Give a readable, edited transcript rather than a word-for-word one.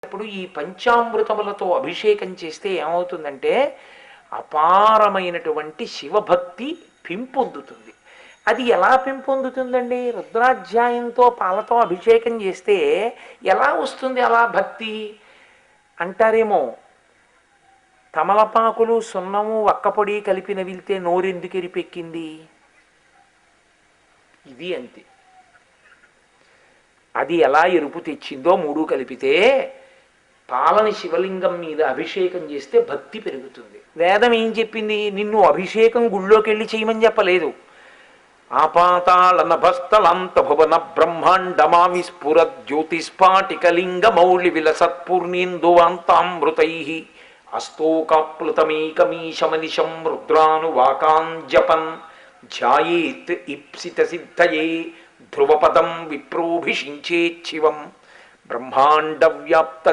ఇప్పుడు ఈ పంచామృతములతో అభిషేకం చేస్తే ఏమవుతుందంటే అపారమైనటువంటి శివభక్తి పెంపొందుతుంది. అది ఎలా పెంపొందుతుందండి? రుద్రాధ్యాయంతో పాలతో అభిషేకం చేస్తే ఎలా వస్తుంది అలా భక్తి అంటారేమో. తమలపాకులు సున్నము వక్కపొడి కలిపి నవిలితే నోరెందుకు ఎరిపెక్కింది? ఇది అంతే. అది ఎలా ఎరుపు తెచ్చిందో మూడు కలిపితే పాలని శివలింగం మీద అభిషేకం చేస్తే భక్తి పెరుగుతుంది. వేదం ఏం చెప్పింది? నిన్ను అభిషేకం గుళ్ళోకి వెళ్ళి చేయమని చెప్పలేదు. ఆపాతాళ నభస్థలాంత భువన బ్రహ్మాండమా విస్ఫుర జ్యోతిస్ఫాటికలింగ మౌళి విలసత్పూర్ణేందువాంతామృతై అస్తోకాప్లుతమేకమీశమనిశం రుద్రానువాకాంజపన్ ధ్యాయేత్ ఇప్సిత సిద్ధయే ధ్రువపదం విప్రోభిషించేచ్చివం బ్రహ్మాండ వ్యాప్త